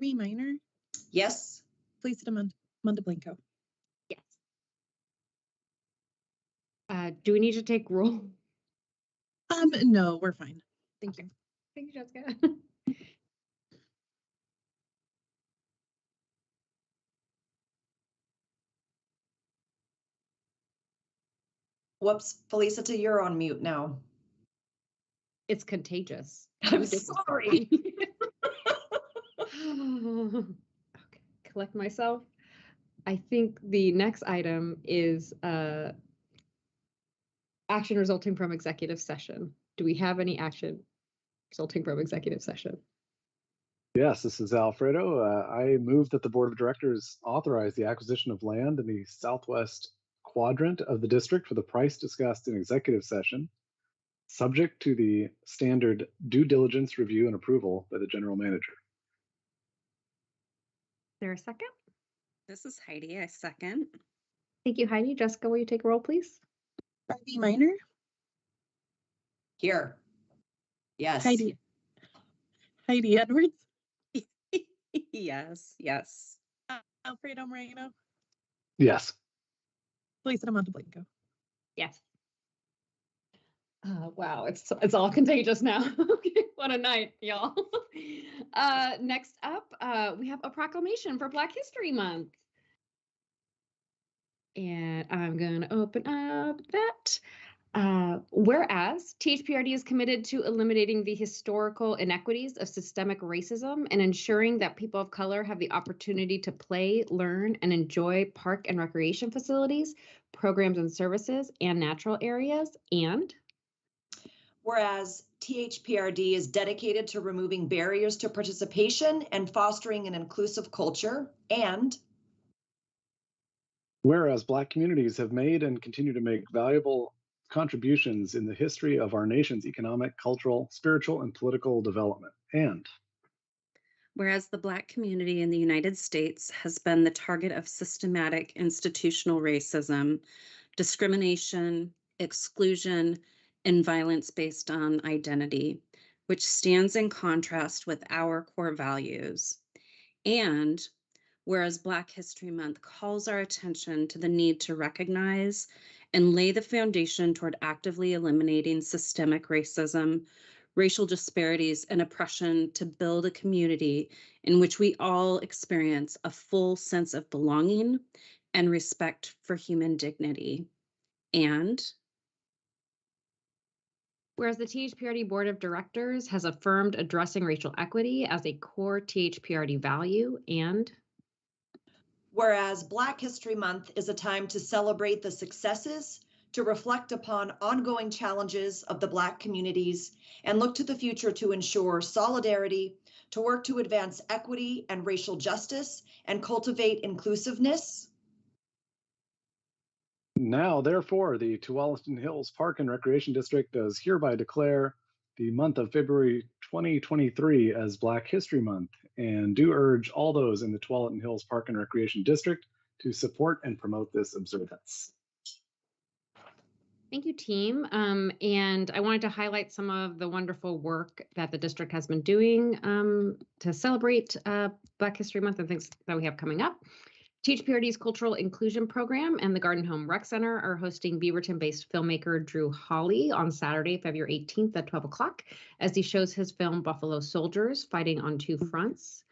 Minor, Yes. Felicita Mondablanco. Yes. Do we need to take roll? No, we're fine. Thank you. Thank you, Jessica. Whoops, Felicita, you're on mute now. It's contagious. I'm sorry. Okay, collect myself. I think the next item is action resulting from executive session. Do we have any action resulting from executive session? Yes, this is Alfredo. I move that the Board of Directors authorize the acquisition of land in the southwest quadrant of the district for the price discussed in executive session, subject to the standard due diligence review and approval by the general manager. Is there a second? This is Heidi. I second. Thank you, Heidi. Jessica, will you take a roll, please? Barbie Minor, Here. Yes. Heidi Edwards, Yes, yes. Alfredo Moreno, Yes. Felicita Mondablanco. Yes. Wow, it's all contagious now. Okay, what a night, y'all. Next up, we have a proclamation for Black History Month. And I'm going to open up that. Whereas THPRD is committed to eliminating the historical inequities of systemic racism and ensuring that people of color have the opportunity to play, learn, and enjoy park and recreation facilities, programs and services, and natural areas. And whereas THPRD is dedicated to removing barriers to participation and fostering an inclusive culture. And whereas Black communities have made and continue to make valuable contributions in the history of our nation's economic, cultural, spiritual, and political development. And whereas the Black community in the United States has been the target of systematic institutional racism, discrimination, exclusion, and violence based on identity, which stands in contrast with our core values. And whereas Black History Month calls our attention to the need to recognize and lay the foundation toward actively eliminating systemic racism, racial disparities, and oppression to build a community in which we all experience a full sense of belonging and respect for human dignity. And whereas the THPRD Board of Directors has affirmed addressing racial equity as a core THPRD value. And whereas Black History Month is a time to celebrate the successes, to reflect upon ongoing challenges of the Black communities, and look to the future to ensure solidarity, to work to advance equity and racial justice, and cultivate inclusiveness. now, therefore, the Tualatin Hills Park and Recreation District does hereby declare the month of February 2023 as Black History Month, and do urge all those in the Tualatin Hills Park and Recreation District to support and promote this observance. thank you, team. And I wanted to highlight some of the wonderful work that the district has been doing to celebrate Black History Month and things that we have coming up. THPRD's Cultural Inclusion Program and the Garden Home Rec Center are hosting Beaverton-based filmmaker Drew Hawley on Saturday, February 18th at 12 o'clock as he shows his film Buffalo Soldiers, Fighting on Two Fronts.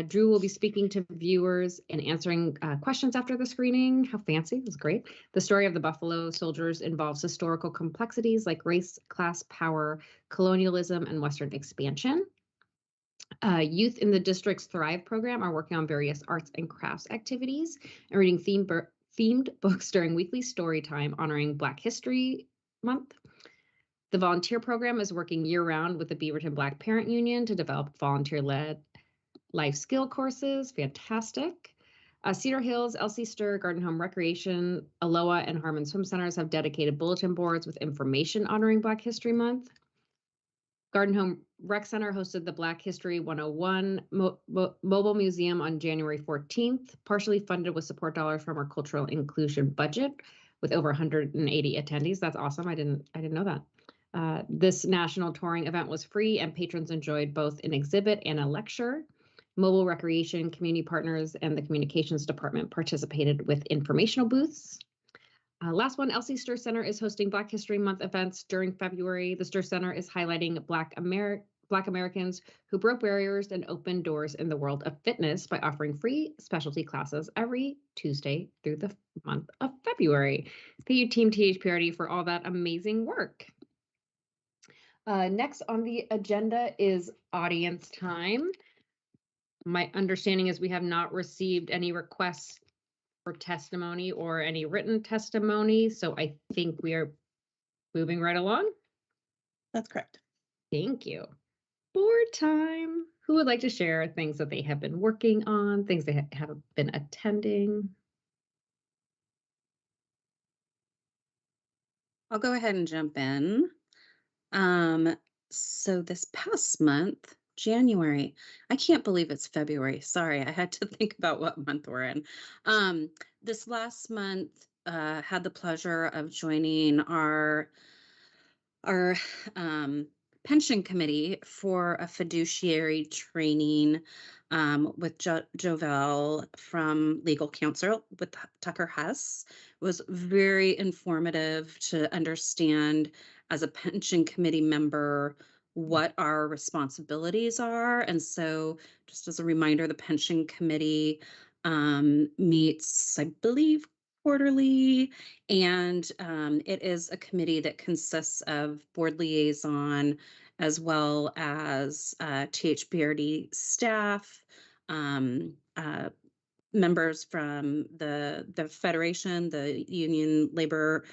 Drew will be speaking to viewers and answering questions after the screening. How fancy, it was great. The story of the Buffalo Soldiers involves historical complexities like race, class, power, colonialism, and Western expansion. Youth in the district's Thrive program are working on various arts and crafts activities and reading themed books during weekly story time honoring Black History Month. The volunteer program is working year-round with the Beaverton Black Parent Union to develop volunteer-led life skill courses. Fantastic. Cedar Hills, LC Stir, Garden Home Recreation, Aloha, and Harmon Swim Centers have dedicated bulletin boards with information honoring Black History Month. Garden Home Rec Center hosted the Black History 101 Mobile Museum on January 14th, partially funded with support dollars from our cultural inclusion budget with over 180 attendees. That's awesome. I didn't know that. This national touring event was free and patrons enjoyed both an exhibit and a lecture. Mobile Recreation Community Partners and the Communications Department participated with informational booths. Last one, Elsie Stir Center is hosting Black History Month events during February. The Stir Center is highlighting Black Americans who broke barriers and opened doors in the world of fitness by offering free specialty classes every Tuesday through the month of February. Thank you, Team THPRD, for all that amazing work. Next on the agenda is audience time. My understanding is we have not received any requests for testimony or any written testimony, so I think we are moving right along. That's correct. Thank you. Board time. Who would like to share things that they have been working on, things they have been attending? I'll go ahead and jump in. So this past month, January, I can't believe it's February. Sorry, I had to think about what month we're in. This last month, had the pleasure of joining our pension committee for a fiduciary training with Jovel from legal counsel with Tucker Hess. It was very informative to understand as a pension committee member what our responsibilities are. And so just as a reminder, the pension committee meets, I believe, quarterly, and it is a committee that consists of board liaison as well as THPRD staff, members from the Federation, the Union Labor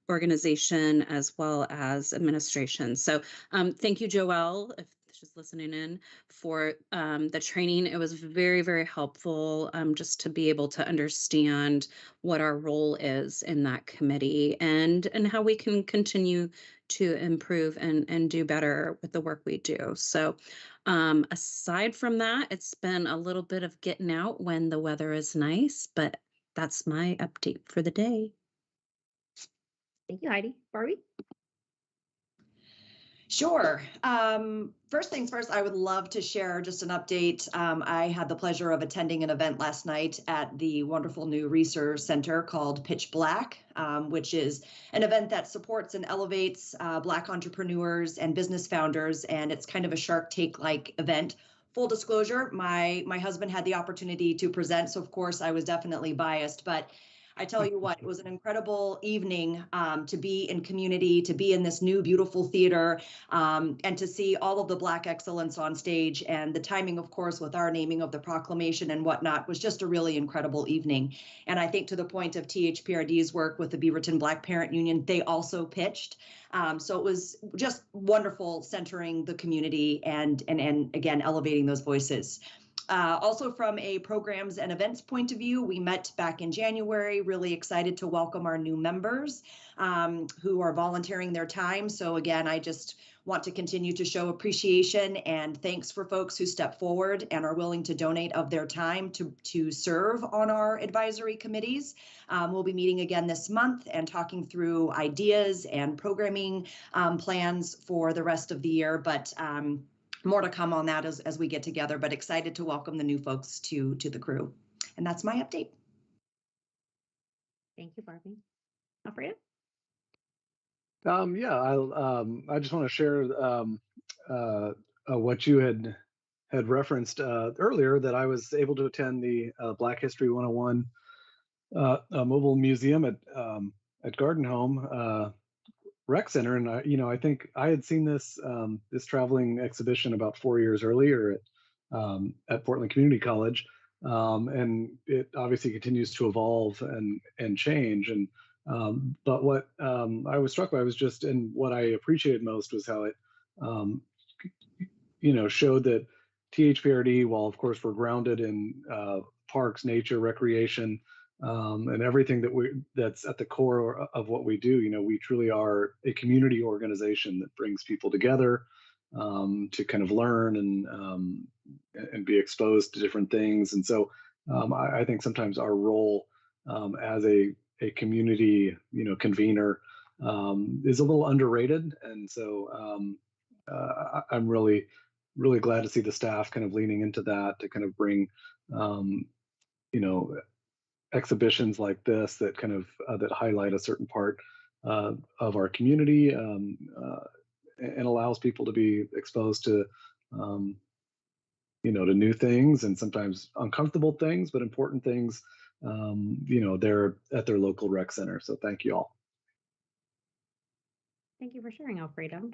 Organization, as well as administration. So thank you, Joelle, if she's listening in, for the training. It was very, very helpful just to be able to understand what our role is in that committee and how we can continue to improve and do better with the work we do. So aside from that, it's been a little bit of getting out when the weather is nice, but that's my update for the day. Thank you, Heidi. Barbie? Sure. First things first, I would love to share just an update. I had the pleasure of attending an event last night at the wonderful new research center called Pitch Black, which is an event that supports and elevates Black entrepreneurs and business founders. And it's kind of a Shark Tank-like event. Full disclosure, my husband had the opportunity to present, so of course I was definitely biased, but I tell you what, it was an incredible evening to be in community, to be in this new beautiful theater, and to see all of the Black excellence on stage. And the timing, of course, with our naming of the proclamation and whatnot was just a really incredible evening. And I think to the point of THPRD's work with the Beaverton Black Parent Union, they also pitched. So it was just wonderful centering the community and again, elevating those voices. Also from a programs and events point of view, we met back in January, really excited to welcome our new members who are volunteering their time. So again, I just want to continue to show appreciation and thanks for folks who step forward and are willing to donate of their time to serve on our advisory committees. We'll be meeting again this month and talking through ideas and programming plans for the rest of the year. But more to come on that as we get together, but excited to welcome the new folks to the crew. And that's my update. Thank you, Barbie. Alfredo? I just want to share what you had referenced earlier, that I was able to attend the Black History 101 mobile museum at Garden Home Rec Center, and I think I had seen this traveling exhibition about 4 years earlier at Portland Community College, and it obviously continues to evolve and change. And but what I was struck by was just, and what I appreciated most was how it showed that THPRD, while of course we're grounded in parks, nature, recreation, and everything that's at the core of what we do. We truly are a community organization that brings people together to kind of learn and be exposed to different things. And so I think sometimes our role as a community convener is a little underrated. And so I'm really really glad to see the staff kind of leaning into that to kind of bring, you know, exhibitions like this that kind of that highlight a certain part of our community, and allows people to be exposed to, you know, to new things and sometimes uncomfortable things, but important things. You know, they're at their local rec center. So thank you all. Thank you for sharing, Alfredo.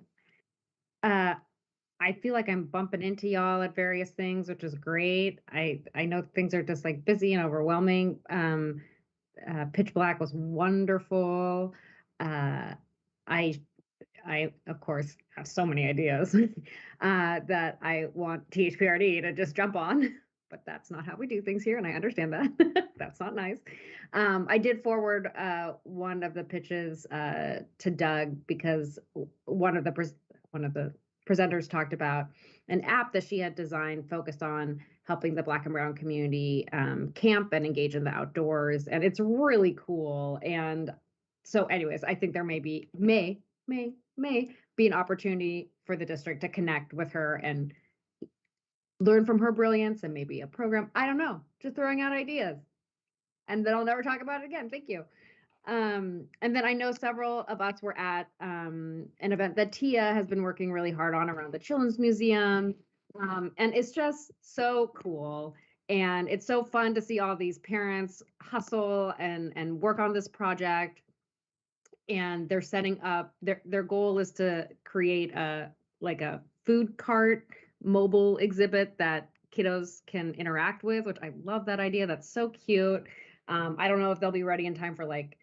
I feel like I'm bumping into y'all at various things, which is great. I know things are just like busy and overwhelming. Pitch Black was wonderful. I of course have so many ideas that I want THPRD to just jump on, but that's not how we do things here, and I understand that. That's not nice. I did forward one of the pitches to Doug because one of the presenters talked about an app that she had designed focused on helping the Black and Brown community camp and engage in the outdoors, and it's really cool. And so, anyways, I think there may be an opportunity for the district to connect with her and learn from her brilliance and maybe a program. I don't know, just throwing out ideas. And then I'll never talk about it again. Thank you. And then I know several of us were at an event that Tia has been working really hard on around the Children's Museum. And it's just so cool. And it's so fun to see all these parents hustle and work on this project. And they're setting up their goal is to create a food cart mobile exhibit that kiddos can interact with, which I love that idea. That's so cute. I don't know if they'll be ready in time for like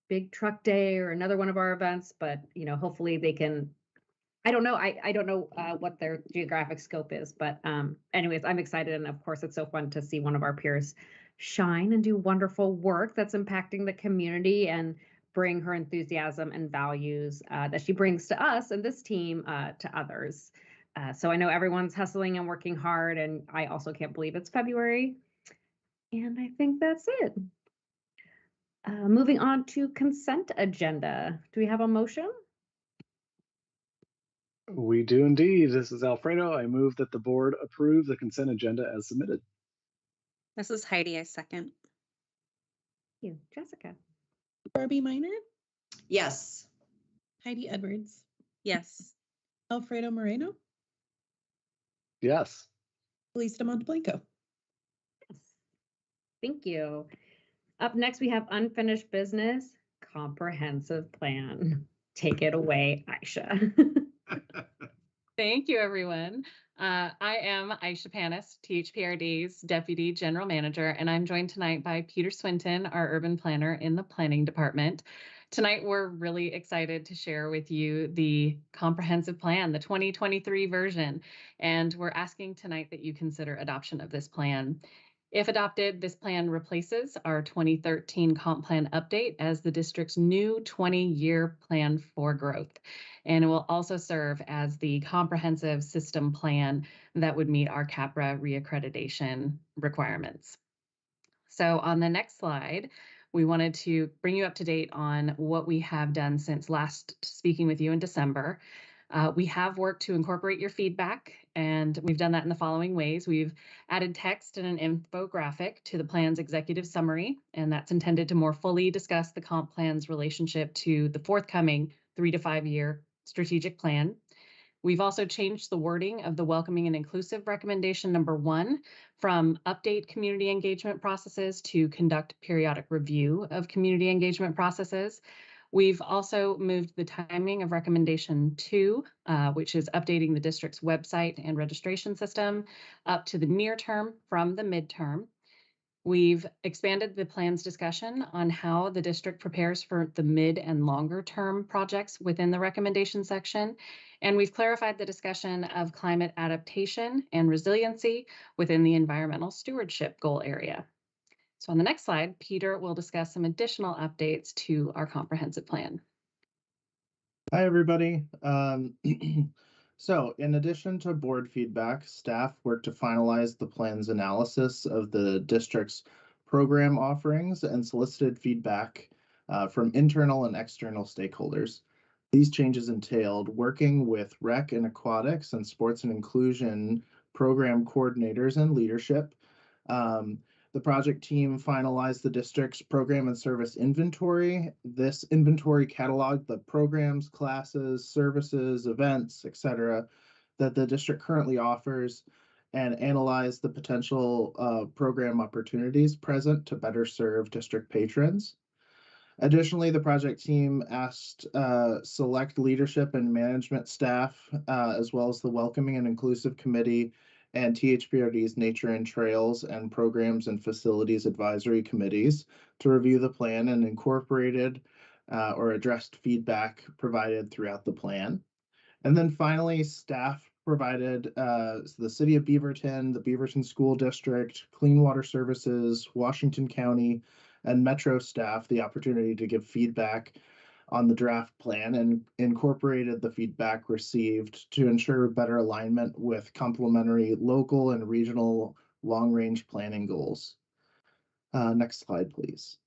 Big Truck Day or another one of our events, but you know, hopefully they can. I don't know. I don't know what their geographic scope is, but anyways, I'm excited, and of course, it's so fun to see one of our peers shine and do wonderful work that's impacting the community and bring her enthusiasm and values that she brings to us and this team to others. So I know everyone's hustling and working hard, and I also can't believe it's February. And I think that's it. Moving on to consent agenda. Do we have a motion? We do indeed. This is Alfredo. I move that the board approve the consent agenda as submitted. This is Heidi. I second. Thank you, Jessica. Barbie Minor, Yes. Heidi Edwards, Yes. Alfredo Moreno, Yes. Lisa Monteblanco. Yes. Thank you. Up next, we have unfinished business, comprehensive plan. Take it away, Aisha. Thank you, everyone. I am Aisha Panis, THPRD's Deputy General Manager, and I'm joined tonight by Peter Swinton, our urban planner in the Planning Department. Tonight, we're really excited to share with you the comprehensive plan, the 2023 version, and we're asking tonight that you consider adoption of this plan. If adopted, this plan replaces our 2013 comp plan update as the district's new 20-year plan for growth. And it will also serve as the comprehensive system plan that would meet our CAPRA reaccreditation requirements. So on the next slide, we wanted to bring you up to date on what we have done since last speaking with you in December. We have worked to incorporate your feedback, and we've done that in the following ways. We've added text and an infographic to the plan's executive summary, and that's intended to more fully discuss the comp plan's relationship to the forthcoming 3 to 5 year strategic plan. We've also changed the wording of the welcoming and inclusive recommendation number 1 from update community engagement processes to conduct periodic review of community engagement processes. We've also moved the timing of recommendation 2, which is updating the district's website and registration system, up to the near term from the midterm. We've expanded the plan's discussion on how the district prepares for the mid and longer term projects within the recommendation section. And we've clarified the discussion of climate adaptation and resiliency within the environmental stewardship goal area. So on the next slide, Peter will discuss some additional updates to our comprehensive plan. Hi, everybody. So in addition to board feedback, staff worked to finalize the plan's analysis of the district's program offerings and solicited feedback from internal and external stakeholders. These changes entailed working with rec and aquatics and sports and inclusion program coordinators and leadership. The project team finalized the district's program and service inventory. This inventory cataloged the programs, classes, services, events, etc., that the district currently offers and analyzed the potential program opportunities present to better serve district patrons. Additionally, the project team asked select leadership and management staff, as well as the Welcoming and Inclusive Committee and THPRD's Nature and Trails and Programs and Facilities Advisory Committees to review the plan and incorporated or addressed feedback provided throughout the plan. And then finally, staff provided the City of Beaverton, the Beaverton School District, Clean Water Services, Washington County, and Metro staff the opportunity to give feedback on the draft plan and incorporated the feedback received to ensure better alignment with complementary local and regional long-range planning goals. Next slide, please.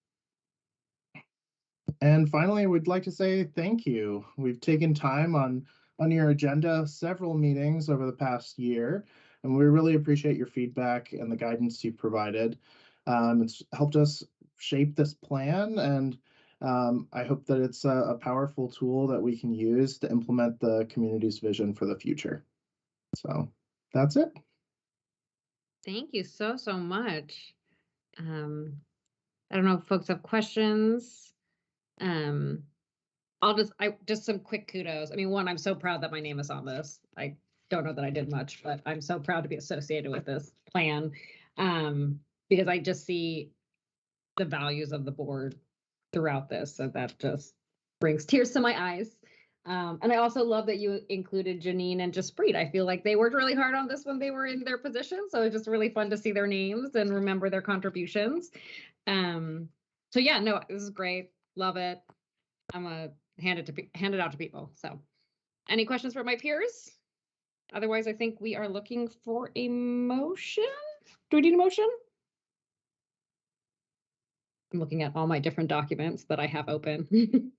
And finally, we'd like to say thank you. We've taken time on your agenda several meetings over the past year, and we really appreciate your feedback and the guidance you've provided. It's helped us shape this plan, and I hope that it's a powerful tool that we can use to implement the community's vision for the future. So that's it. Thank you so much. I don't know if folks have questions. Just some quick kudos. I mean, one, I'm so proud that my name is on this. I don't know that I did much, but I'm so proud to be associated with this plan, because I just see the values of the board throughout this, and that just brings tears to my eyes. And I also love that you included Janine and Jaspreet. I feel like they worked really hard on this when they were in their position, so it's just really fun to see their names and remember their contributions. So yeah, no, this is great. Love it. I'm gonna hand it out to people. So, any questions for my peers? Otherwise, I think we are looking for a motion. Do we need a motion? I'm looking at all my different documents that I have open.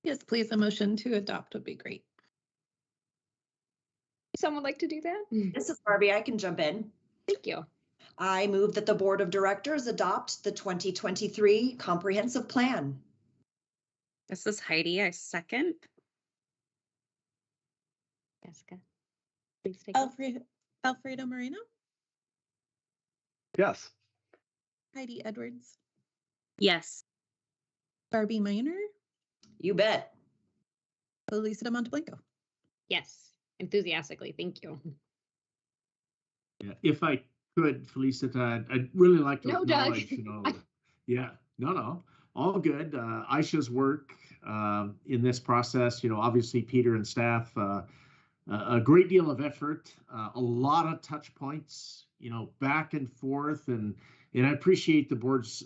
Yes, please, a motion to adopt would be great. Someone like to do that? This is Barbie. I can jump in. Thank you. I move that the Board of Directors adopt the 2023 Comprehensive Plan. This is Heidi. I second. Jessica, please take it. Alfredo Moreno, Yes. Heidi Edwards, Yes. Barbie Miner, You bet. Felicita Monteblanco. Yes, enthusiastically. Thank you. Yeah, if I could, Felicita, I'd really like to No, Doug. acknowledge, yeah, no, all good. Aisha's work in this process, obviously Peter and staff, a great deal of effort, a lot of touch points, back and forth, and I appreciate the board's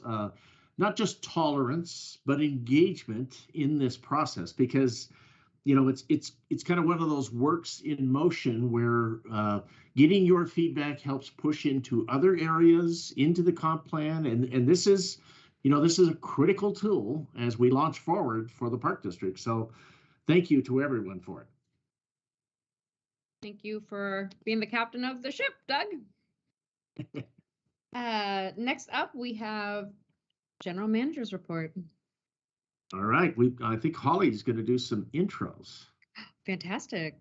not just tolerance but engagement in this process, because it's kind of one of those works in motion where getting your feedback helps push into other areas, into the comp plan, and this is a critical tool as we launch forward for the Park District. So thank you to everyone for it. Thank you for being the captain of the ship, Doug. Next up, we have General Manager's report. All right, I think Holly's going to do some intros. Fantastic.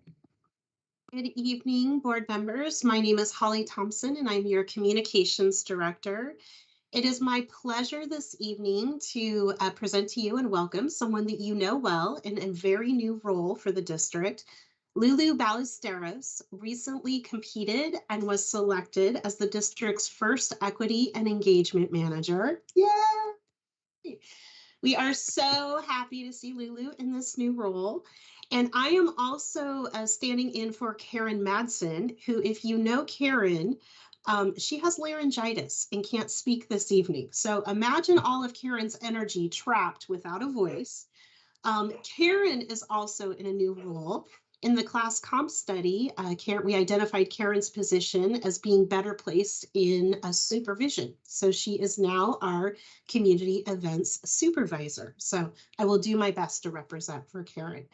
Good evening, board members. My name is Holly Thompson, and I'm your Communications Director. It is my pleasure this evening to present to you and welcome someone that you know well in a very new role for the district. Lulu Ballesteros recently competed and was selected as the district's first Equity and Engagement Manager. Yay! We are so happy to see Lulu in this new role. And I am also standing in for Karen Madsen, who, if you know Karen, she has laryngitis and can't speak this evening. So imagine all of Karen's energy trapped without a voice. Karen is also in a new role. In the class comp study, we identified Karen's position as being better placed in supervision. So she is now our community events supervisor. So I will do my best to represent for Karen.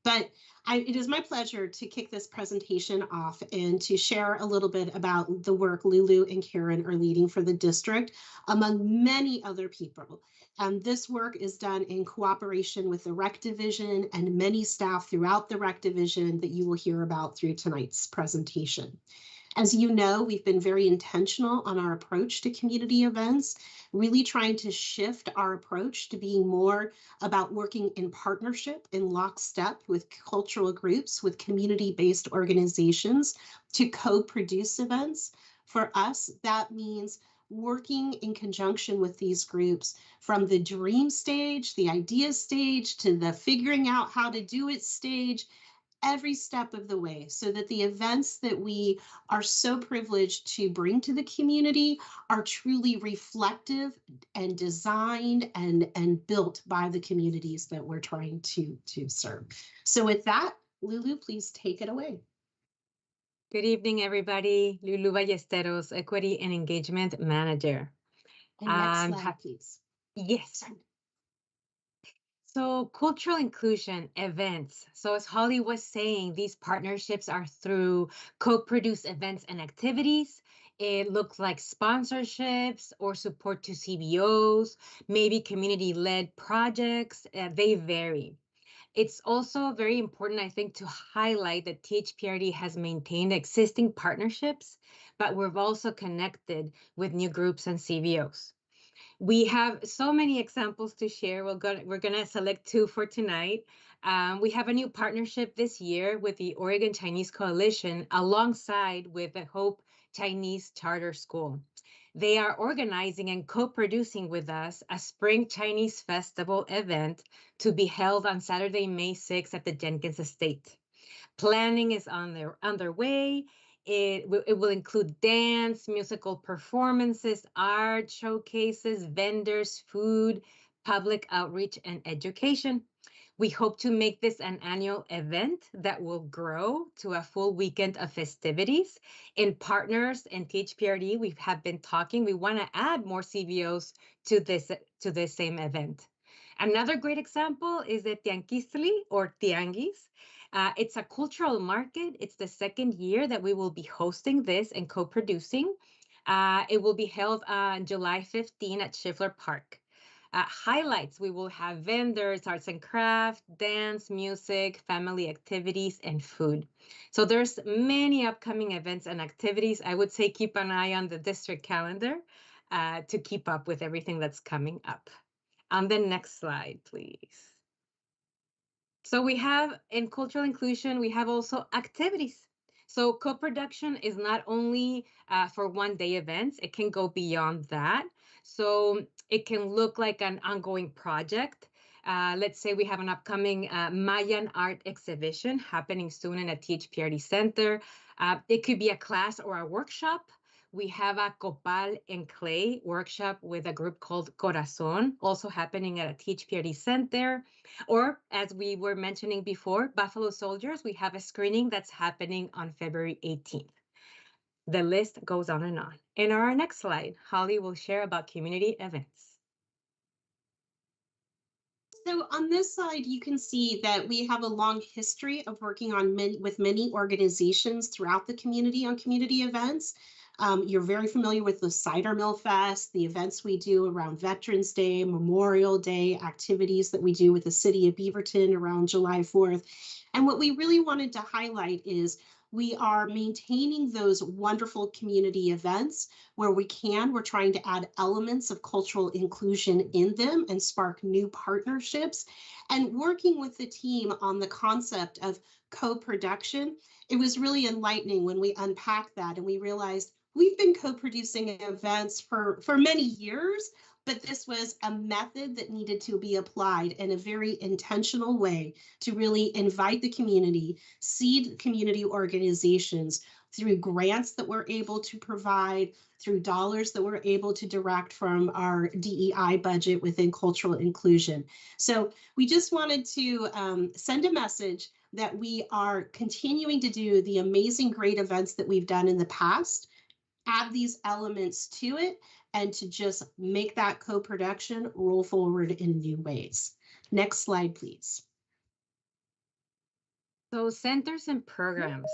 But it is my pleasure to kick this presentation off and to share a little bit about the work Lulu and Karen are leading for the district, among many other people. This work is done in cooperation with the Rec Division and many staff throughout the Rec Division that you will hear about through tonight's presentation. As you know, we've been very intentional on our approach to community events, really trying to shift our approach to being more about working in partnership, in lockstep with cultural groups, with community-based organizations to co-produce events. For us, that means working in conjunction with these groups from the dream stage, the idea stage, to the figuring out how to do it stage, every step of the way, so that the events that we are so privileged to bring to the community are truly reflective and designed and built by the communities that we're trying to serve. So with that, Lulu, please take it away. Good evening, everybody. Lulu Ballesteros, Equity and Engagement Manager. And next slide, please. Yes. So cultural inclusion events. So as Holly was saying, these partnerships are through co-produced events and activities. It looks like sponsorships or support to CBOs, maybe community-led projects. They vary. It's also very important, I think, to highlight that THPRD has maintained existing partnerships, but we've also connected with new groups and CBOs. We have so many examples to share. We're gonna select two for tonight. We have a new partnership this year with the Oregon Chinese Coalition alongside with the Hope Chinese Charter School. They are organizing and co-producing with us a Spring Chinese Festival event to be held on Saturday, May 6th at the Jenkins Estate. Planning is underway. It will include dance, musical performances, art showcases, vendors, food, public outreach, and education. We hope to make this an annual event that will grow to a full weekend of festivities. In partners and THPRD, we have been talking. We want to add more CBOs to this same event. Another great example is the Tianguistli or Tianguis. It's a cultural market. It's the second year that we will be hosting this and co-producing. It will be held on July 15 at Schiffler Park. Highlights, we will have vendors, arts and craft, dance, music, family activities, and food. So there's many upcoming events and activities. I would say keep an eye on the district calendar to keep up with everything that's coming up. On the next slide, please. So we have in cultural inclusion, we have also activities. So co-production is not only for one-day events, it can go beyond that. So it can look like an ongoing project. Let's say we have an upcoming Mayan art exhibition happening soon in a THPRD center. It could be a class or a workshop. We have a Copal and Clay workshop with a group called Corazon, also happening at a THPRD center. Or as we were mentioning before, Buffalo Soldiers, we have a screening that's happening on February 18th. The list goes on and on. In our next slide, Holly will share about community events. So on this side, you can see that we have a long history of working on with many organizations throughout the community on community events. You're very familiar with the Cider Mill Fest, the events we do around Veterans Day, Memorial Day, activities that we do with the city of Beaverton around July 4th. And what we really wanted to highlight is we are maintaining those wonderful community events where we can. We're trying to add elements of cultural inclusion in them and spark new partnerships. And working with the team on the concept of co-production, it was really enlightening when we unpacked that and we realized we've been co-producing events for many years, but this was a method that needed to be applied in a very intentional way to really invite the community, seed community organizations through grants that we're able to provide, through dollars that we're able to direct from our DEI budget within cultural inclusion. So we just wanted to send a message that we are continuing to do the amazing, great events that we've done in the past, add these elements to it, and to just make that co-production roll forward in new ways. Next slide, please. So centers and programs.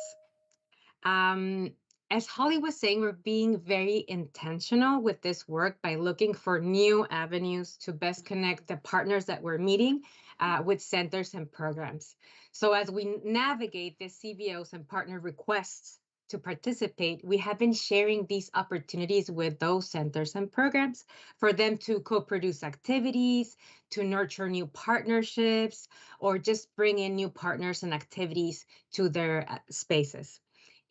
As Holly was saying, we're being very intentional with this work by looking for new avenues to best connect the partners that we're meeting with centers and programs. So as we navigate the CBOs and partner requests to participate, we have been sharing these opportunities with those centers and programs for them to co-produce activities, to nurture new partnerships, or just bring in new partners and activities to their spaces.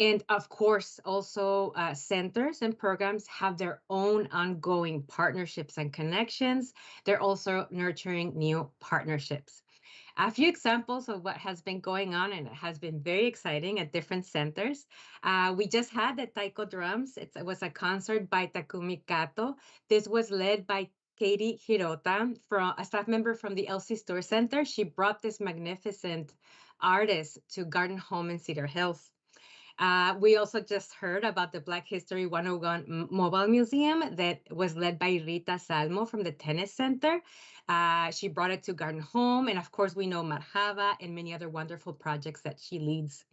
And of course, also centers and programs have their own ongoing partnerships and connections. They're also nurturing new partnerships. A few examples of what has been going on, and it has been very exciting at different centers. We just had the Taiko Drums. It was a concert by Takumi Kato. This was led by Katie Hirota, a staff member from the LC Store Center. She brought this magnificent artist to Garden Home in Cedar Hills. We also just heard about the Black History 101 Mobile Museum that was led by Rita Salmo from the Tennis Center. She brought it to Garden Home, and of course we know Marhaba and many other wonderful projects that she leads.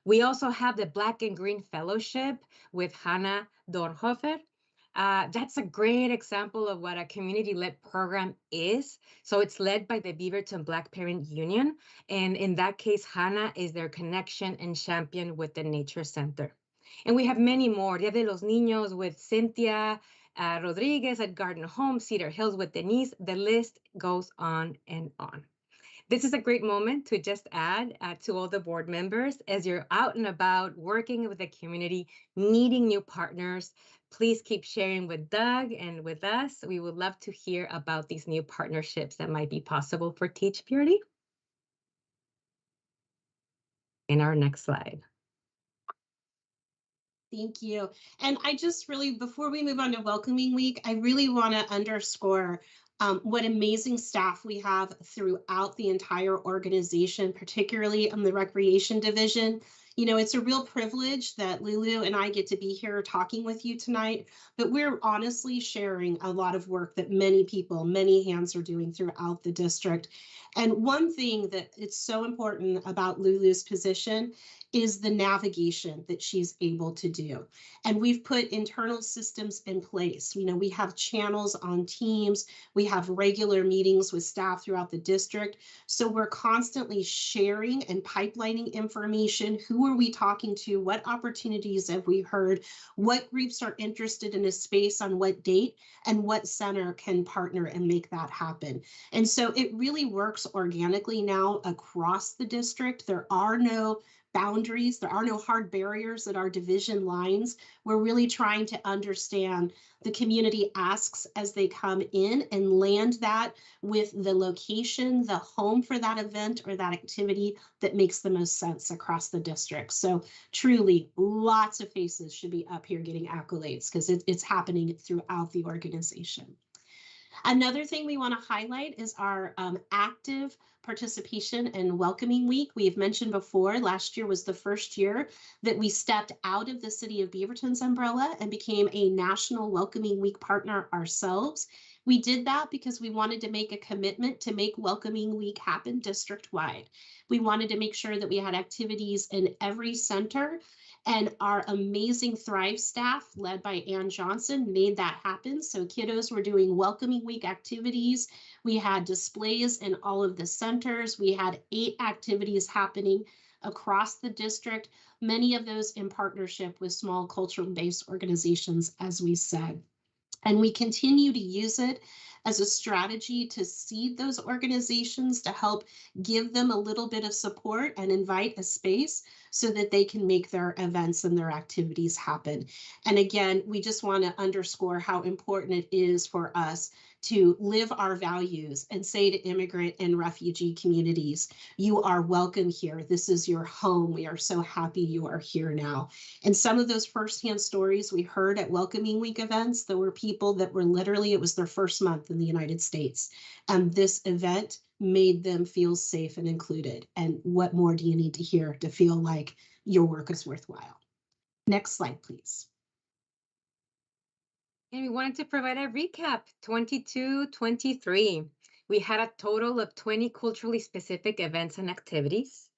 We also have the Black and Green Fellowship with Hannah Dornhofer. That's a great example of what a community-led program is. So it's led by the Beaverton Black Parent Union. And in that case, Hannah is their connection and champion with the Nature Center. And we have many more. Dia de los Niños with Cynthia Rodriguez at Garden Home, Cedar Hills with Denise. The list goes on and on. This is a great moment to just add to all the board members, as you're out and about working with the community, meeting new partners, please keep sharing with Doug and with us. We would love to hear about these new partnerships that might be possible for THPRD. In our next slide. Thank you. And I just really, before we move on to Welcoming Week, I really want to underscore what amazing staff we have throughout the entire organization, particularly in the Recreation Division. You know, it's a real privilege that Lulu and I get to be here talking with you tonight, but we're honestly sharing a lot of work that many people, many hands are doing throughout the district. And one thing that it's so important about Lulu's position is the navigation that she's able to do. And we've put internal systems in place. You know, we have channels on Teams, we have regular meetings with staff throughout the district. So we're constantly sharing and pipelining information. Who are we talking to? What opportunities have we heard? What groups are interested in a space on what date? And what center can partner and make that happen? And so it really works organically now across the district. There are no boundaries. There are no hard barriers at our division lines. We're really trying to understand the community asks as they come in and land that with the location, the home for that event or that activity that makes the most sense across the district. So truly, lots of faces should be up here getting accolades because it's happening throughout the organization. Another thing we want to highlight is our active participation in Welcoming Week. We have mentioned before, last year was the first year that we stepped out of the City of Beaverton's umbrella and became a national Welcoming Week partner ourselves. We did that because we wanted to make a commitment to make Welcoming Week happen district-wide. We wanted to make sure that we had activities in every center, and our amazing Thrive staff, led by Ann Johnson, made that happen. So kiddos were doing Welcoming Week activities. We had displays in all of the centers. We had 8 activities happening across the district, many of those in partnership with small cultural-based organizations, as we said. And we continue to use it as a strategy to seed those organizations, to help give them a little bit of support and invite a space so that they can make their events and their activities happen. And again, we just want to underscore how important it is for us to live our values and say to immigrant and refugee communities, you are welcome here. This is your home. We are so happy you are here now. And some of those firsthand stories we heard at Welcoming Week events, there were people that were literally, it was their first month in the United States. This event made them feel safe and included. And what more do you need to hear to feel like your work is worthwhile? Next slide, please. And we wanted to provide a recap. 22-23. We had a total of 20 culturally specific events and activities.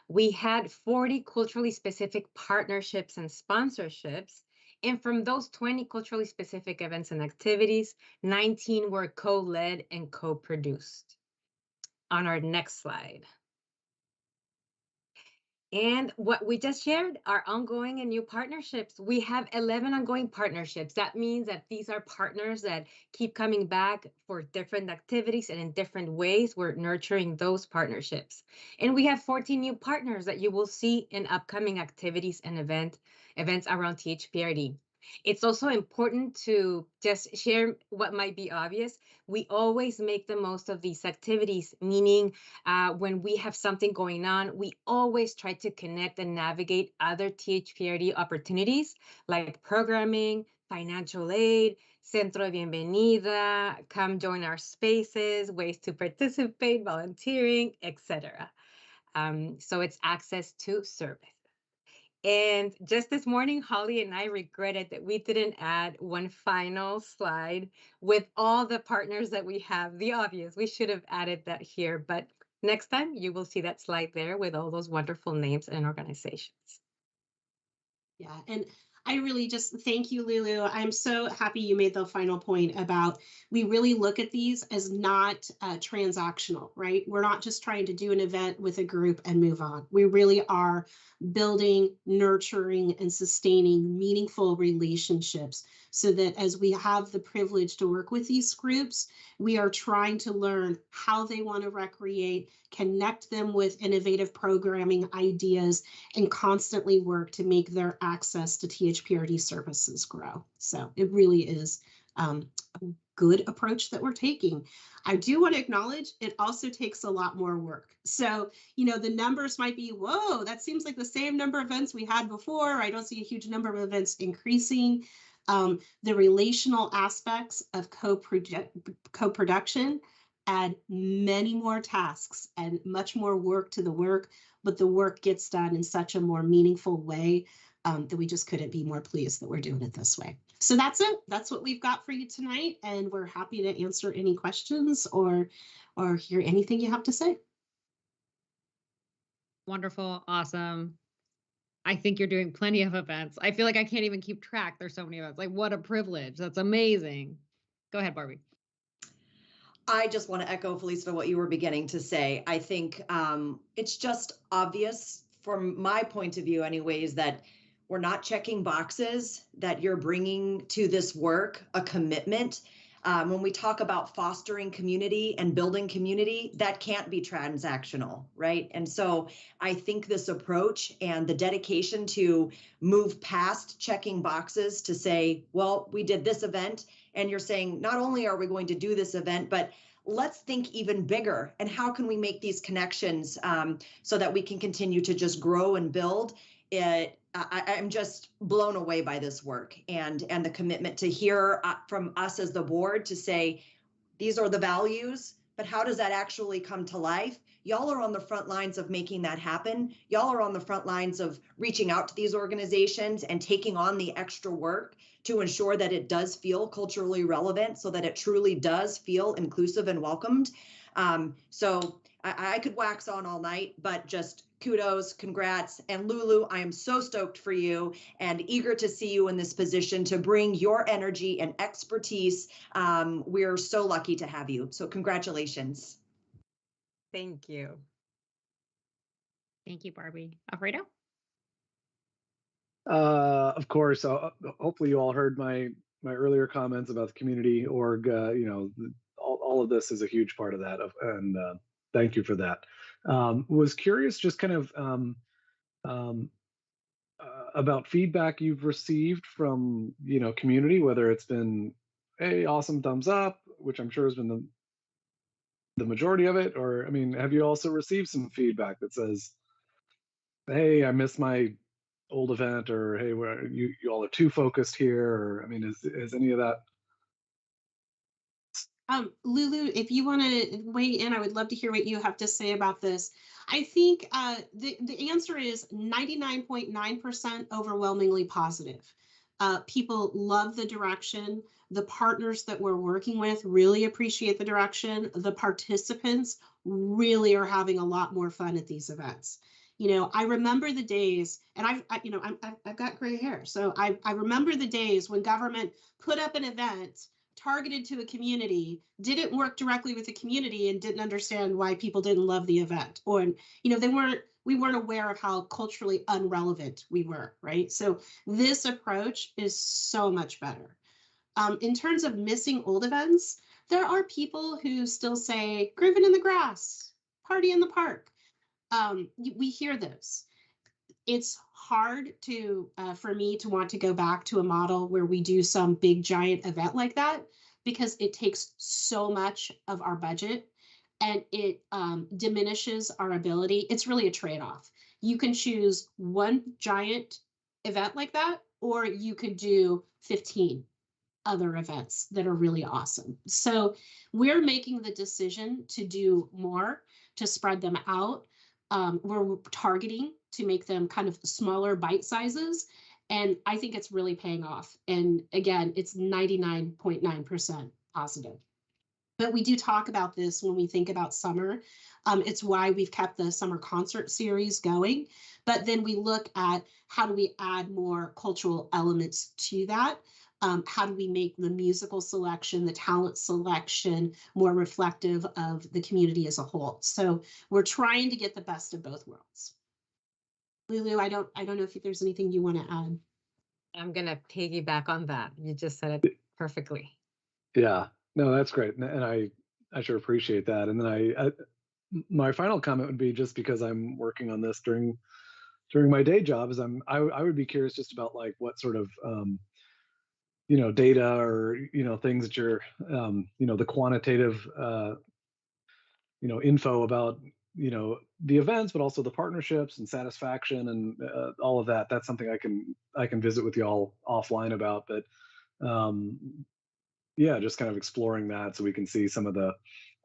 We had 40 culturally specific partnerships and sponsorships. And from those 20 culturally specific events and activities, 19 were co-led and co-produced. On our next slide. And what we just shared are ongoing and new partnerships. We have 11 ongoing partnerships. That means that these are partners that keep coming back for different activities, and in different ways, we're nurturing those partnerships. And we have 14 new partners that you will see in upcoming activities and events around THPRD. It's also important to just share what might be obvious. We always make the most of these activities, meaning when we have something going on, we always try to connect and navigate other THPRD opportunities like programming, financial aid, Centro de Bienvenida, come join our spaces, ways to participate, volunteering, etc. So it's access to service. And just this morning, Holly and I regretted that we didn't add one final slide with all the partners that we have. The obvious, we should have added that here, but next time you will see that slide there with all those wonderful names and organizations. Yeah, and I really just thank you, Lulu. I'm so happy you made the final point about we really look at these as not transactional, right? We're not just trying to do an event with a group and move on. We really are building, nurturing, and sustaining meaningful relationships so that as we have the privilege to work with these groups, we are trying to learn how they want to recreate, connect them with innovative programming ideas, and constantly work to make their access to THPRD services grow. So it really is a good approach that we're taking. I do want to acknowledge it also takes a lot more work. So, the numbers might be, whoa, that seems like the same number of events we had before. I don't see a huge number of events increasing. The relational aspects of co-production add many more tasks and much more work to the work, but the work gets done in such a more meaningful way that we just couldn't be more pleased that we're doing it this way. So that's it. That's what we've got for you tonight, and we're happy to answer any questions or hear anything you have to say. Wonderful. Awesome. I think you're doing plenty of events. I feel like I can't even keep track. There's so many events. Like, what a privilege. That's amazing. Go ahead, Barbie. I just want to echo, Felisa, what you were beginning to say. I think it's just obvious from my point of view anyways, that we're not checking boxes, that you're bringing to this work a commitment. When we talk about fostering community and building community, that can't be transactional, right? And so I think this approach and the dedication to move past checking boxes to say, well, we did this event, and you're saying, not only are we going to do this event, but let's think even bigger. And how can we make these connections so that we can continue to just grow and build it? I'm just blown away by this work and the commitment to hear from us as the board to say, these are the values, but how does that actually come to life? Y'all are on the front lines of making that happen. Y'all are on the front lines of reaching out to these organizations and taking on the extra work to ensure that it does feel culturally relevant so that it truly does feel inclusive and welcomed. So I could wax on all night, but just kudos, congrats. And Lulu, I am so stoked for you and eager to see you in this position to bring your energy and expertise. We're so lucky to have you. So congratulations. Thank you. Thank you, Barbie. Alfredo? Of course, hopefully you all heard my earlier comments about the community org. All of this is a huge part of that, and thank you for that. Was curious, just kind of about feedback you've received from community, whether it's been, hey, awesome, thumbs up, which I'm sure has been the majority of it, or I mean, have you also received some feedback that says, hey, I missed my old event, or hey, you all are too focused here, or I mean, is any of that Lulu, if you want to weigh in, I would love to hear what you have to say about this. I think the answer is 99.9% overwhelmingly positive. People love the direction. The partners that we're working with really appreciate the direction. The participants really are having a lot more fun at these events. You know, I remember the days, and I've got gray hair, so I remember the days when government put up an event targeted to a community, didn't work directly with the community, and didn't understand why people didn't love the event, or we weren't aware of how culturally unrelevant we were, right? So this approach is so much better. In terms of missing old events, there are people who still say grooving in the grass, party in the park. We hear those. It's hard for me to want to go back to a model where we do some big giant event like that, because it takes so much of our budget and it diminishes our ability. It's really a trade-off. You can choose one giant event like that, or you could do 15 other events that are really awesome. So we're making the decision to do more, to spread them out. We're targeting to make them kind of smaller bite sizes. And I think it's really paying off. And again, it's 99.9% positive. But we do talk about this when we think about summer. It's why we've kept the summer concert series going. But then we look at how do we add more cultural elements to that? How do we make the musical selection, the talent selection more reflective of the community as a whole? So we're trying to get the best of both worlds. Lulu, I don't know if there's anything you want to add. I'm gonna piggyback on that. You just said it perfectly. Yeah, no, that's great, and I sure appreciate that. And then my final comment would be, just because I'm working on this during my day job, is I would be curious just about like what sort of data or things that you're the quantitative info about the events, but also the partnerships and satisfaction and all of that. That's something I can visit with y'all offline about. But yeah, just kind of exploring that so we can see some of the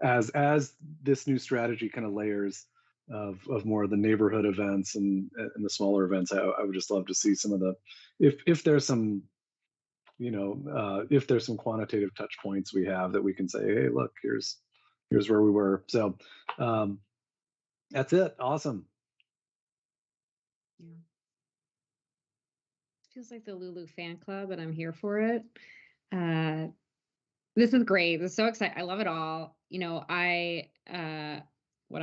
as this new strategy kind of layers of more of the neighborhood events and the smaller events. I would just love to see some of the if there's some if there's some quantitative touch points we have that we can say, hey, look, here's where we were. So that's it. Awesome. Yeah. Feels like the Lulu fan club, and I'm here for it. This is great. This is so exciting. I love it all. What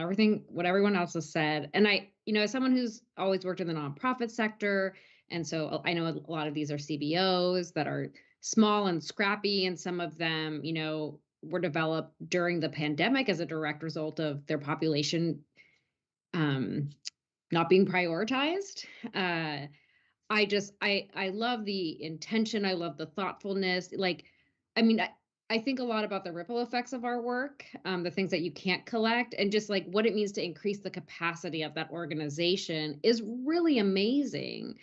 everyone else has said, and as someone who's always worked in the nonprofit sector, and so I know a lot of these are CBOs that are small and scrappy, and some of them, were developed during the pandemic as a direct result of their population not being prioritized. I love the intention. I love the thoughtfulness. I think a lot about the ripple effects of our work, the things that you can't collect, and just like what it means to increase the capacity of that organization is really amazing,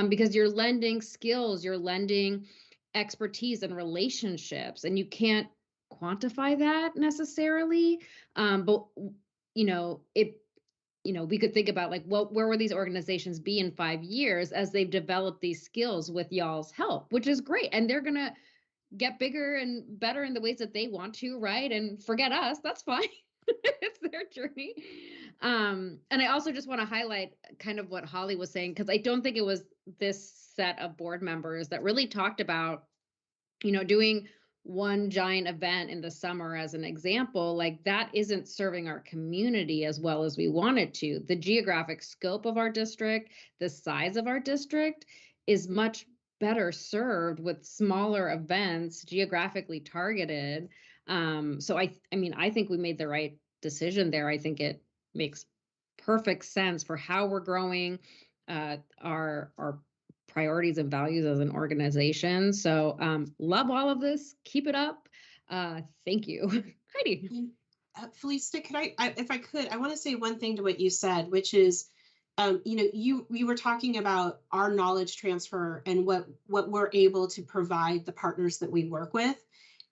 because you're lending skills, you're lending expertise and relationships, and you can't quantify that necessarily. But we could think about like, where will these organizations be in 5 years as they've developed these skills with y'all's help, which is great. And they're going to get bigger and better in the ways that they want to, right? And forget us, that's fine. It's their journey. And I also just want to highlight kind of what Holly was saying, because I don't think it was this set of board members that really talked about, doing one giant event in the summer as an example. Like, that isn't serving our community as well as we want it to. The geographic scope of our district, the size of our district is much better served with smaller events, geographically targeted. So I think we made the right decision there. I think it makes perfect sense for how we're growing our priorities and values as an organization. So love all of this. Keep it up. Thank you. Heidi. Felista, could if I could, I want to say one thing to what you said, which is, we were talking about our knowledge transfer and what we're able to provide the partners that we work with.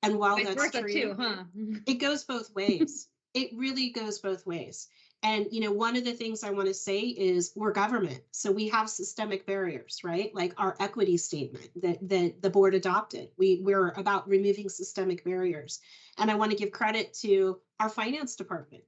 And while Vice that's versa true, too, huh? it goes both ways. It really goes both ways. And, you know, one of the things I want to say is we're government. So we have systemic barriers, right? Like our equity statement that the board adopted. We're about removing systemic barriers. And I want to give credit to our finance department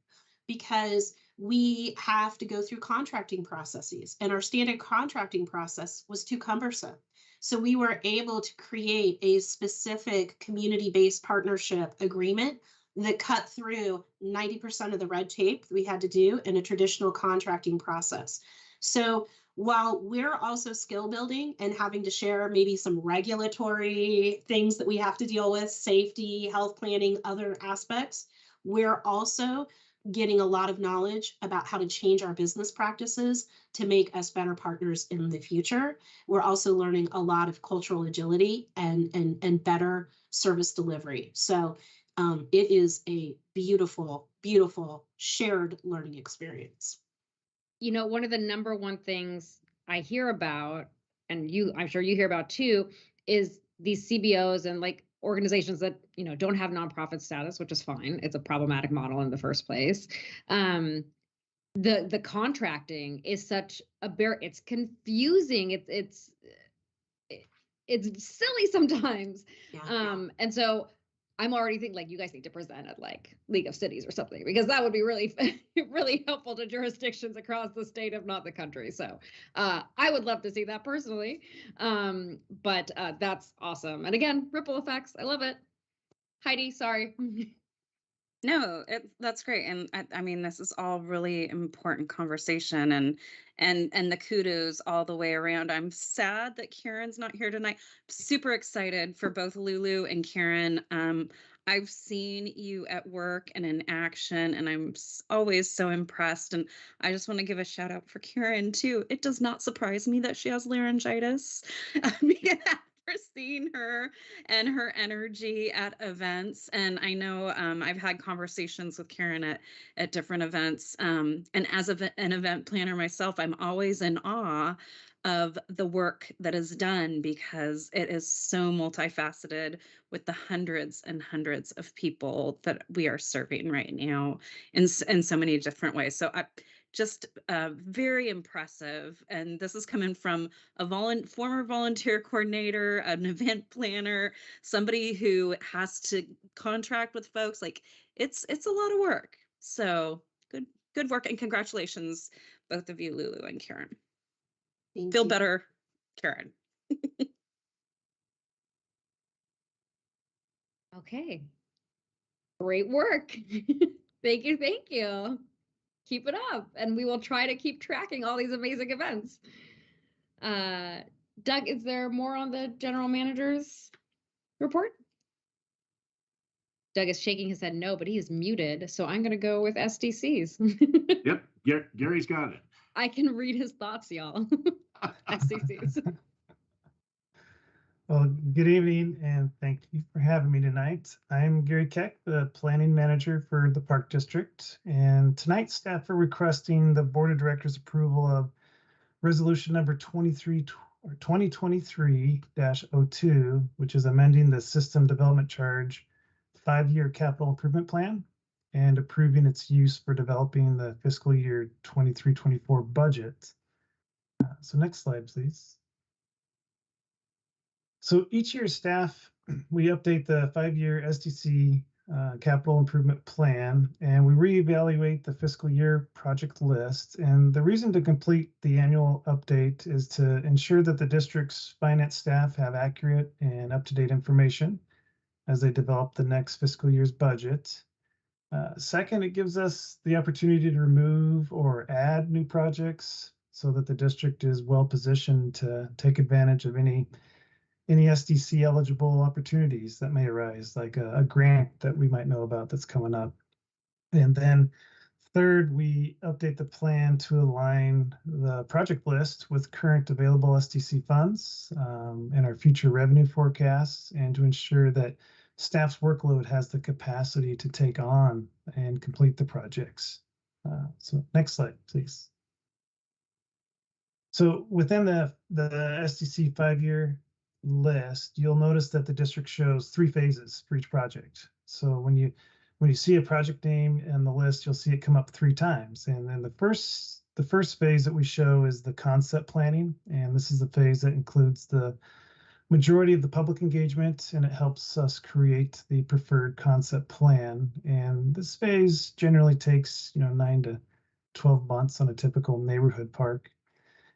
because we have to go through contracting processes, and our standard contracting process was too cumbersome. So we were able to create a specific community-based partnership agreement that cut through 90% of the red tape we had to do in a traditional contracting process. So while we're also skill building and having to share maybe some regulatory things that we have to deal with, safety, health planning, other aspects, we're also getting a lot of knowledge about how to change our business practices to make us better partners in the future. We're also learning a lot of cultural agility and better service delivery. So it is a beautiful, beautiful shared learning experience. You know, one of the number one things I hear about, and I'm sure you hear about too, is these CBOs and like organizations that, you know, don't have nonprofit status, which is fine. It's a problematic model in the first place. The contracting is such a it's confusing. It's silly sometimes. Yeah. And so I'm already thinking like you guys need to present at like League of Cities or something, because that would be really, really helpful to jurisdictions across the state, if not the country. So I would love to see that personally. But that's awesome. And again, ripple effects. I love it. Heidi, sorry. No, that's great. And I mean, this is all really important conversation and the kudos all the way around. I'm sad that Karen's not here tonight. Super excited for both Lulu and Karen. I've seen you at work and in action, and I'm always so impressed. And I just want to give a shout out for Karen too. It does not surprise me that she has laryngitis. For seeing her and her energy at events. And I know I've had conversations with Karen at different events. And as an event planner myself, I'm always in awe of the work that is done because it is so multifaceted with the hundreds and hundreds of people that we are serving right now in so many different ways. So just very impressive. And this is coming from a former volunteer coordinator, an event planner, somebody who has to contract with folks. Like it's a lot of work. So good work, and congratulations, both of you, Lulu and Karen. Feel better, Karen. Okay. Great work. Thank you. Thank you. Keep it up. And we will try to keep tracking all these amazing events. Doug, is there more on the general manager's report? Doug is shaking his head no, but he is muted. So I'm going to go with SDCs. Yep, Gary's got it. I can read his thoughts, y'all. SDCs. Well, good evening, and thank you for having me tonight. I'm Gary Keck, the planning manager for the Park District, and tonight staff are requesting the Board of Directors approval of resolution number 2023-02, which is amending the system development charge 5-year capital improvement plan and approving its use for developing the fiscal year 23-24 budget. So next slide, please. So each year, staff, we update the 5-year SDC capital improvement plan, and we reevaluate the fiscal year project list. And the reason to complete the annual update is to ensure that the district's finance staff have accurate and up-to-date information as they develop the next fiscal year's budget. Second, it gives us the opportunity to remove or add new projects so that the district is well positioned to take advantage of any SDC eligible opportunities that may arise, like a grant that we might know about that's coming up. And then third, we update the plan to align the project list with current available SDC funds and our future revenue forecasts, and to ensure that staff's workload has the capacity to take on and complete the projects. So next slide, please. So within the SDC 5-year list, you'll notice that the district shows 3 phases for each project. So when you see a project name in the list, you'll see it come up 3 times. And then the first phase that we show is the concept planning, and this is the phase that includes the majority of the public engagement, and it helps us create the preferred concept plan. And this phase generally takes 9 to 12 months on a typical neighborhood park.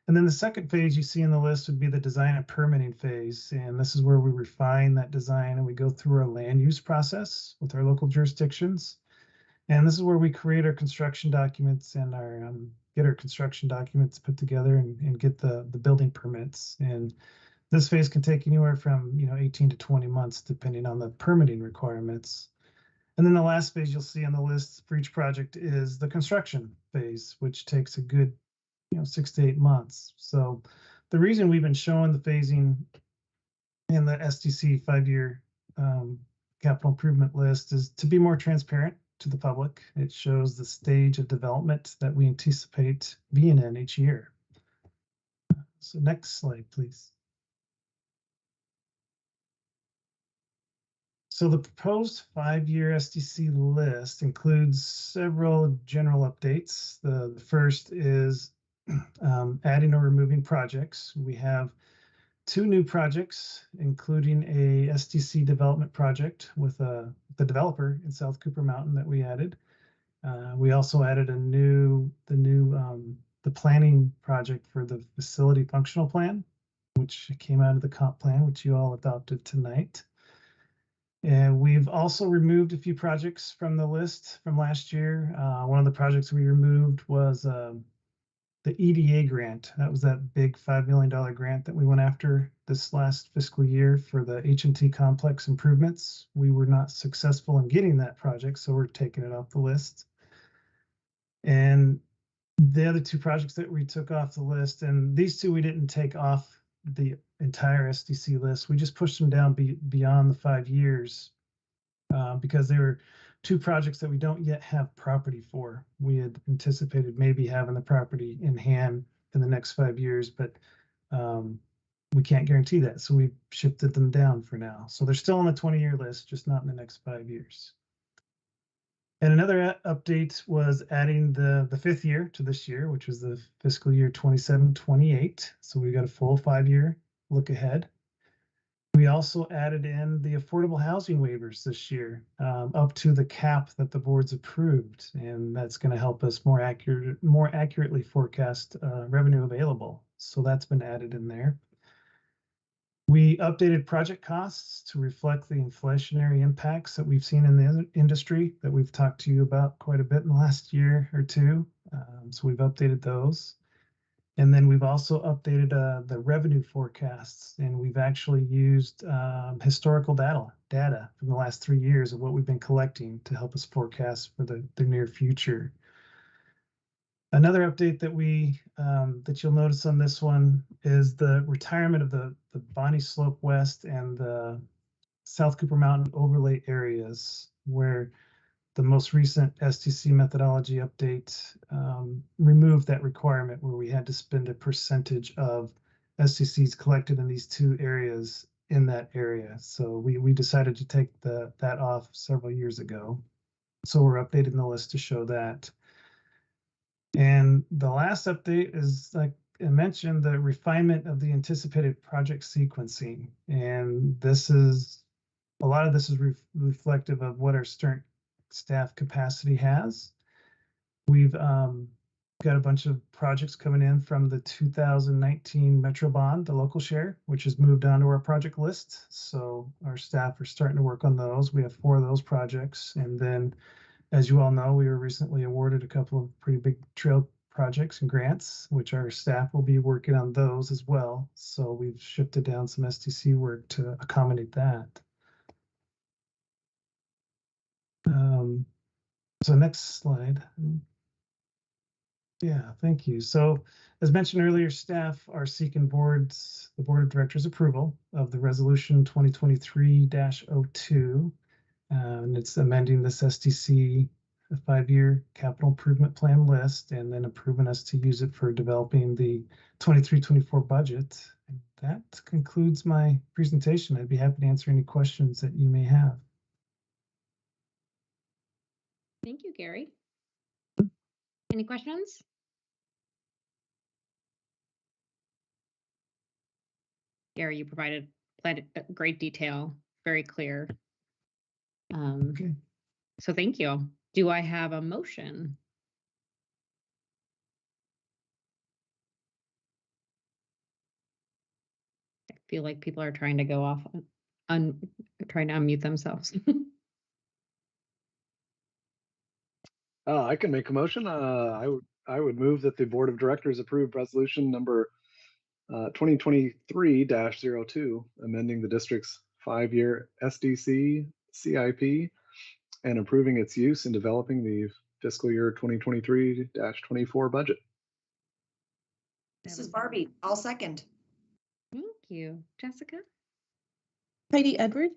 And then the second phase you see in the list would be the design and permitting phase. And this is where we refine that design and we go through our land use process with our local jurisdictions. And this is where we create our construction documents and our get our construction documents put together and get the building permits. And this phase can take anywhere from 18 to 20 months depending on the permitting requirements. And then the last phase you'll see on the list for each project is the construction phase, which takes a good 6 to 8 months. So the reason we've been showing the phasing in the SDC 5-year capital improvement list is to be more transparent to the public. It shows the stage of development that we anticipate being in each year. So next slide, please. So the proposed 5-year SDC list includes several general updates. The first is adding or removing projects. We have 2 new projects, including a SDC development project with the developer in South Cooper Mountain that we added. We also added the planning project for the facility functional plan, which came out of the comp plan, which you all adopted tonight. And we've also removed a few projects from the list from last year. One of the projects we removed was the EDA grant. That was that big $5 million grant that we went after this last fiscal year for the H&T complex improvements. We were not successful in getting that project, so we're taking it off the list. And the other 2 projects that we took off the list, and these 2 we didn't take off the entire SDC list. We just pushed them down beyond the 5 years because they were 2 projects that we don't yet have property for. We had anticipated maybe having the property in hand in the next 5 years, but we can't guarantee that. So we've shifted them down for now. So they're still on the 20-year list, just not in the next 5 years. And another update was adding the 5th year to this year, which was the fiscal year 27-28. So we got a full 5-year look ahead. We also added in the affordable housing waivers this year up to the cap that the board's approved, and that's going to help us more accurately forecast revenue available. So that's been added in there. We updated project costs to reflect the inflationary impacts that we've seen in the industry that we've talked to you about quite a bit in the last year or 2. So we've updated those. And then we've also updated the revenue forecasts, and we've actually used historical data from the last 3 years of what we've been collecting to help us forecast for the near future. Another update that you'll notice on this one is the retirement of the Bonnie Slope West and the South Cooper Mountain overlay areas, where the most recent SDC methodology update removed that requirement where we had to spend a percentage of SDCs collected in these 2 areas in that area. So we decided to take that off several years ago. So we're updating the list to show that. And the last update is, like I mentioned, the refinement of the anticipated project sequencing. And a lot of this is reflective of what our staff capacity has. We've got a bunch of projects coming in from the 2019 Metro Bond, the local share, which has moved onto our project list. So our staff are starting to work on those. We have 4 of those projects. And then, as you all know, we were recently awarded a couple of pretty big trail projects and grants, which our staff will be working on those as well. So we've shifted down some SDC work to accommodate that. So next slide. Yeah, thank you. So as mentioned earlier, staff are seeking the board of directors approval of the resolution 2023-02. And it's amending this SDC 5-year capital improvement plan list and then approving us to use it for developing the 23-24 budget. that concludes my presentation. I'd be happy to answer any questions that you may have. Thank you, Gary. Any questions? Gary, you provided great detail, very clear. Okay. So thank you. Do I have a motion? I feel like people are trying to go off trying to unmute themselves. I can make a motion. I would move that the Board of Directors approve resolution number 2023-02, amending the district's 5-year SDC CIP and approving its use in developing the fiscal year 2023-24 budget. This is Barbie. I'll second. Thank you. Jessica? Heidi Edward.